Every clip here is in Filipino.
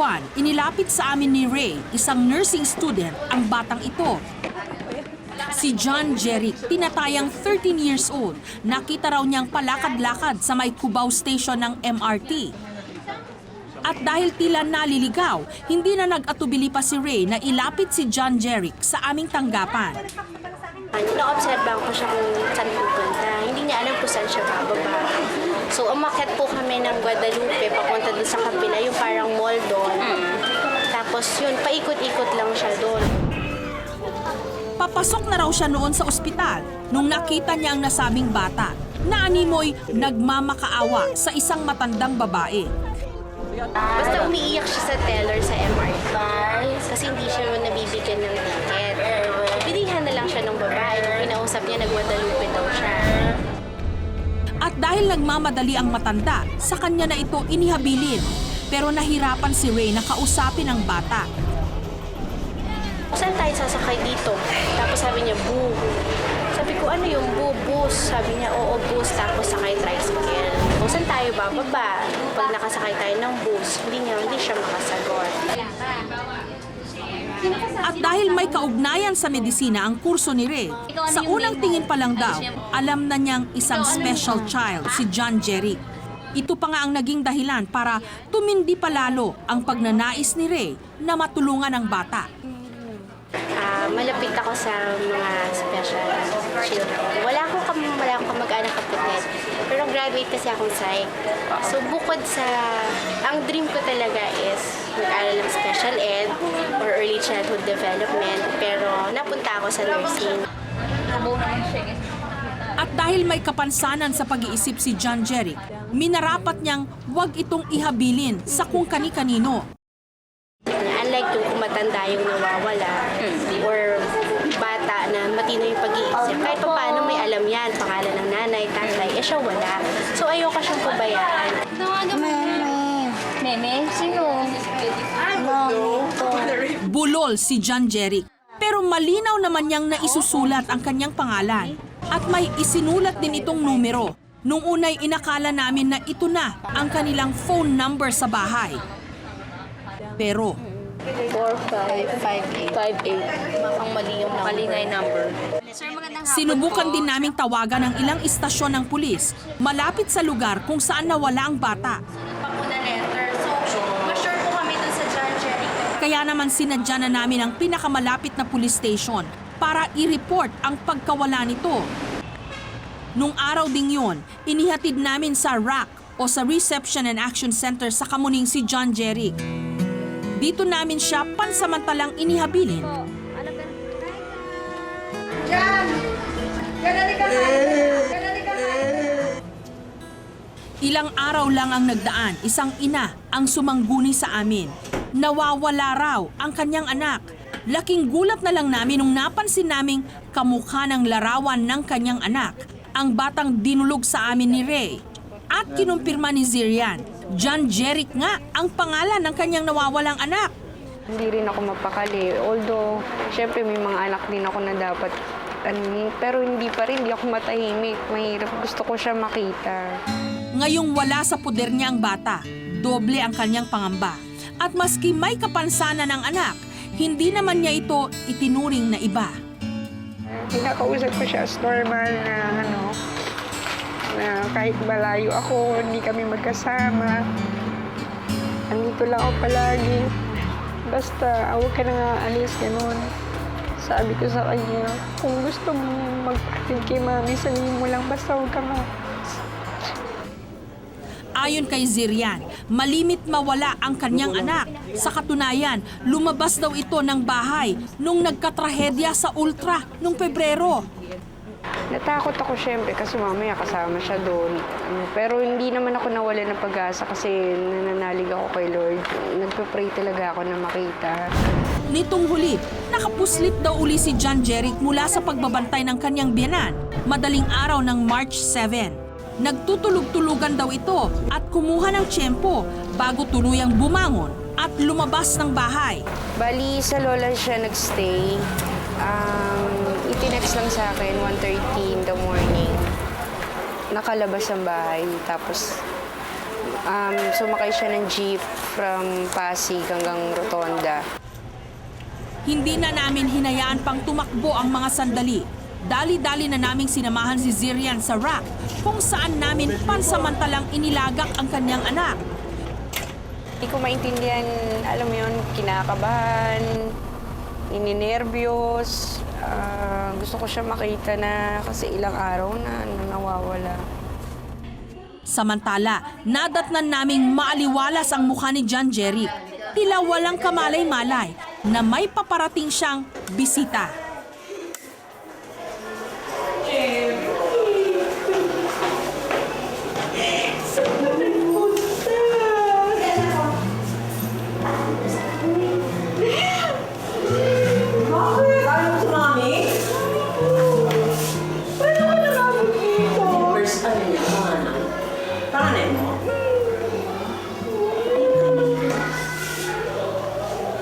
buwan, inilapit sa amin ni Ray, isang nursing student, ang batang ito. Si John Jeric, tinatayang 13 years old, nakita raw niyang palakad-lakad sa may Cubao Station ng MRT. At dahil tila naliligaw, hindi na nag-atubili pa si Ray na ilapit si John Jeric sa aming tanggapan. Na-observe ko siya kung saan pupunta. Hindi niya alam kung saan siya bababa. So, umakyat po kami ng Guadalupe, papunta doon sa kapila, yung parang mall doon. Tapos yun, paikot-ikot lang siya doon. Papasok na raw siya noon sa ospital nung nakita niya ang nasabing bata na animoy nagmamakaawa sa isang matandang babae. Basta umiiyak siya sa teller sa MRT kasi hindi siya nabibigyan ng ticket. Binigyan na lang siya ng babae. Nung pinausap niya, nag-Guadalupe daw siya. At dahil nagmamadali ang matanda, sa kanya na ito inihabilin. Pero nahirapan si Ray na kausapin ang bata. Saan tayo sasakay dito? Tapos sabi niya, boo. Sabi ko, ano yung boo? Bus. Sabi niya, oo, bus. Tapos sakay tricycle. O saan tayo bababa? Pag nakasakay tayo ng bus, hindi siya makasagot. At dahil may kaugnayan sa medisina ang kurso ni Ray, sa unang tingin pa lang daw, alam na niyang isang special child si John Jeric. Ito pa nga ang naging dahilan para tumindi pa lalo ang pagnanais ni Ray na matulungan ang bata. Malapit ako sa mga special children. Wala akong kamag-anak kapatid. Pero graduate kasi akong psych. So bukod sa, ang dream ko talaga is mag-aral ng special ed or early childhood development. Pero napunta ako sa nursing. At dahil may kapansanan sa pag-iisip si John Jeric, minarapat niyang huwag itong ihabilin sa kung kani-kanino. Unlike yung kumatanda yung nawawala or bata na matino yung pag-iisip, kahit pa paano may alam yan, pangalan ng nanay, tatay, siya wala. So ayoko siyang pabayaan. Meme? Sino? Bulol si John Jeric, pero malinaw naman niyang naisusulat ang kanyang pangalan at may isinulat din itong numero. Nung unay inakala namin na ito na ang kanilang phone number sa bahay. Pero 4558. Ang mali yung number. Mali nga yung number. sinubukan din naming tawagan ng ilang istasyon ng pulis malapit sa lugar kung saan nawala ang bata. Kaya naman sinadya na namin ang pinakamalapit na police station para i-report ang pagkawala nito. Nung araw ding yon, inihatid namin sa RAC o sa Reception and Action Center sa Kamuning si John Jeric. Dito namin siya pansamantalang inihabilin. Jan! Ganali ka na! Ilang araw lang ang nagdaan, isang ina ang sumangguni sa amin. Nawawala raw ang kanyang anak. Laking gulat na lang namin nung napansin naming kamukha ng larawan ng kanyang anak, ang batang dinulog sa amin ni Ray. At kinumpirma ni Zirian, John Jeric nga ang pangalan ng kanyang nawawalang anak. Hindi rin ako mapakali. Although, syempre may mga anak din ako na dapat pero hindi pa rin, hindi ako matahimik. Mahirap. Gusto ko siya makita. Ngayong wala sa poder niya ang bata, doble ang kanyang pangamba. At maski may kapansanan ng anak, hindi naman niya ito itinuring na iba. Pinakausap ko siya as normal na kahit malayo ako, hindi kami magkasama. Andito lang ako palagi. Basta, huwag ka na nga alis, ganun. Sabi ko sa kanya, kung gusto mo magpatid kay mami, sabihin mo lang, basta huwag ka nga. Ayon kay Zirian, malimit mawala ang kanyang anak. Sa katunayan, lumabas daw ito ng bahay nung nagkatrahedya sa Ultra nung Pebrero. Natakot ako syempre kasi mamaya kasama siya doon. Pero hindi naman ako nawala ng pag-asa kasi nananalig ako kay Lord. Nagpe-pray talaga ako na makita. Nitong huli, nakapuslit daw uli si John Jeric mula sa pagbabantay ng kanyang biyenan, madaling araw ng March 7. Nagtutulog-tulugan daw ito at kumuha ng tiyempo bago tuluyang bumangon at lumabas ng bahay. Bali, sa lola siya nagstay. Itinext lang sa akin, 1:30 in the morning. Nakalabas ang bahay, tapos Sumakay siya ng jeep from Pasig hanggang Rotonda. Hindi na namin hinayaan pang tumakbo ang mga sandali. Dali-dali na naming sinamahan si Zirian sa rack kung saan namin pansamantalang inilagak ang kanyang anak. Hindi ko maintindihan, alam mo yun, kinakabahan, ininervyos. Gusto ko siya makita na kasi ilang araw na nawawala. Samantala, nadatnan naming maaliwalas ang mukha ni John Jeric. Tila walang kamalay-malay na may paparating siyang bisita.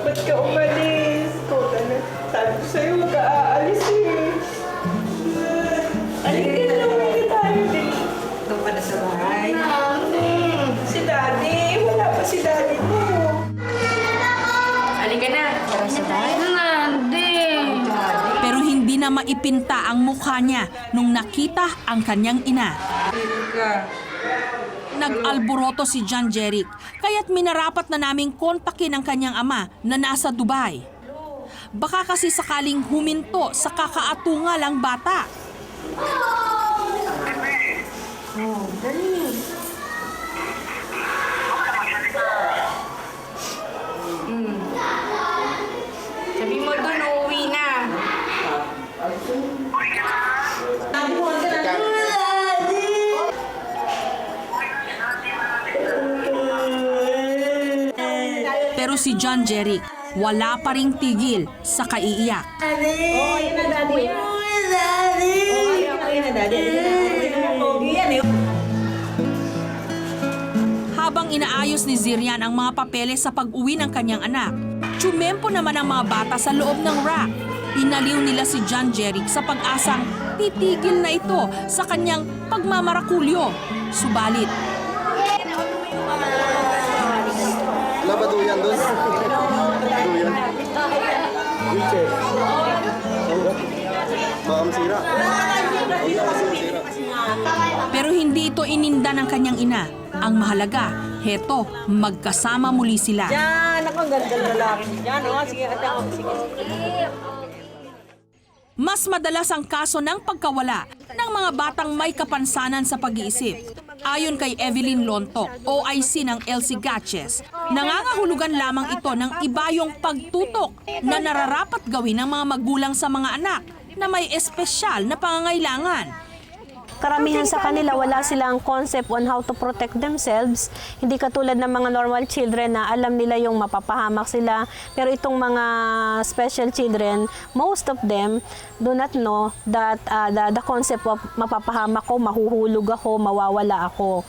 Ba't ka umalis? Sabi ko sa'yo, huwag ka aalis eh. Alin na uwi tayo din. Doon ka na sa bahay? Si Daddy, wala pa si Daddy mo. Halika na, tara sa bahay. Pero hindi na maipinta ang mukha niya nung nakita ang kanyang ina. Nag-alboroto si John Jeric, kaya't minarapat na naming kontakin ang kanyang ama na nasa Dubai. Baka kasi sakaling huminto sa kakaatungal ang bata. Sabi mo doon, uuwi na. Pero si John Jeric, wala pa ring tigil sa kaiiyak. Habang inaayos ni Zirian ang mga papeles sa pag-uwi ng kanyang anak, tsumempo naman ang mga bata sa loob ng rack. Inaliw nila si John Jeric sa pag-asang titigil na ito sa kanyang pagmamarakulyo. Subalit, Wala ba duyan doon? Duyan. Wheelchair. Baka masira. pero hindi ito ininda ng kanyang ina. Ang mahalaga, heto, magkasama muli sila. Yan, ako ang ganda lalaki niyan. Sige, ate ako. Sige. Mas madalas ang kaso ng pagkawala ng mga batang may kapansanan sa pag-iisip. Ayon kay Evelyn Lontok, OIC ng LC Gatches, nangangahulugan lamang ito ng ibayong pagtutok na nararapat gawin ng mga magulang sa mga anak na may espesyal na pangangailangan. Karamihan sa kanila wala silang concept on how to protect themselves. Hindi katulad ng mga normal children na alam nila yung mapapahamak sila. Pero itong mga special children, most of them do not know that the concept of mapapahamak ko, mahuhulog ako, mawawala ako.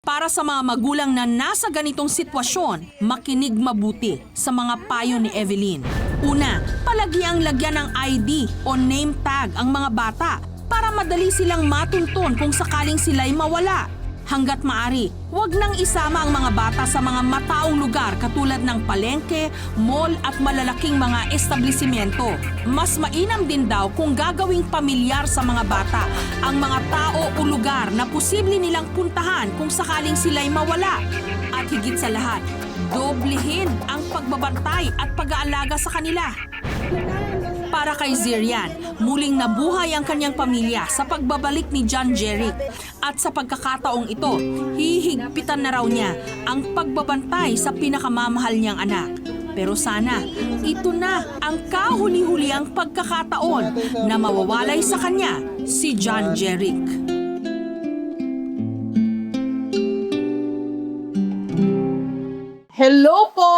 Para sa mga magulang na nasa ganitong sitwasyon, makinig mabuti sa mga payo ni Evelyn. Una, palagiang lagyan ng ID o name tag ang mga bata para madali silang matuntun kung sakaling sila'y mawala. Hanggat maari, huwag nang isama ang mga bata sa mga mataong lugar katulad ng palengke, mall at malalaking mga establishmento. Mas mainam din daw kung gagawing pamilyar sa mga bata ang mga tao o lugar na posible nilang puntahan kung sakaling sila'y mawala. At higit sa lahat, doblehin ang pagbabantay at pag-aalaga sa kanila. Para kay Zirian, muling nabuhay ang kanyang pamilya sa pagbabalik ni John Jeric. At sa pagkakataong ito, hihigpitan na raw niya ang pagbabantay sa pinakamamahal niyang anak. Pero sana, ito na ang kahuli-huliang pagkakataon na mawawalay sa kanya si John Jeric. Hello po!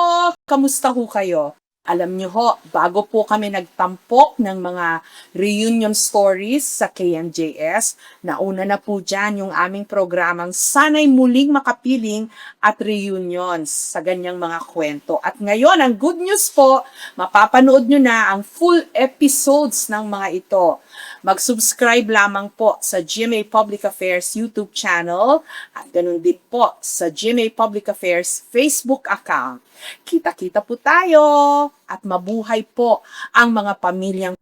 Kamusta ho kayo? Alam niyo ho, bago po kami nagtampok ng mga reunion stories sa KMJS, nauna na po dyan yung aming programang Sana'y Muling Makapiling at Reunions sa ganyang mga kwento. At ngayon, ang good news po, mapapanood nyo na ang full episodes ng mga ito. Mag-subscribe lamang po sa GMA Public Affairs YouTube channel at ganun din po sa GMA Public Affairs Facebook account. Kita-kita po tayo at mabuhay po ang mga pamilyang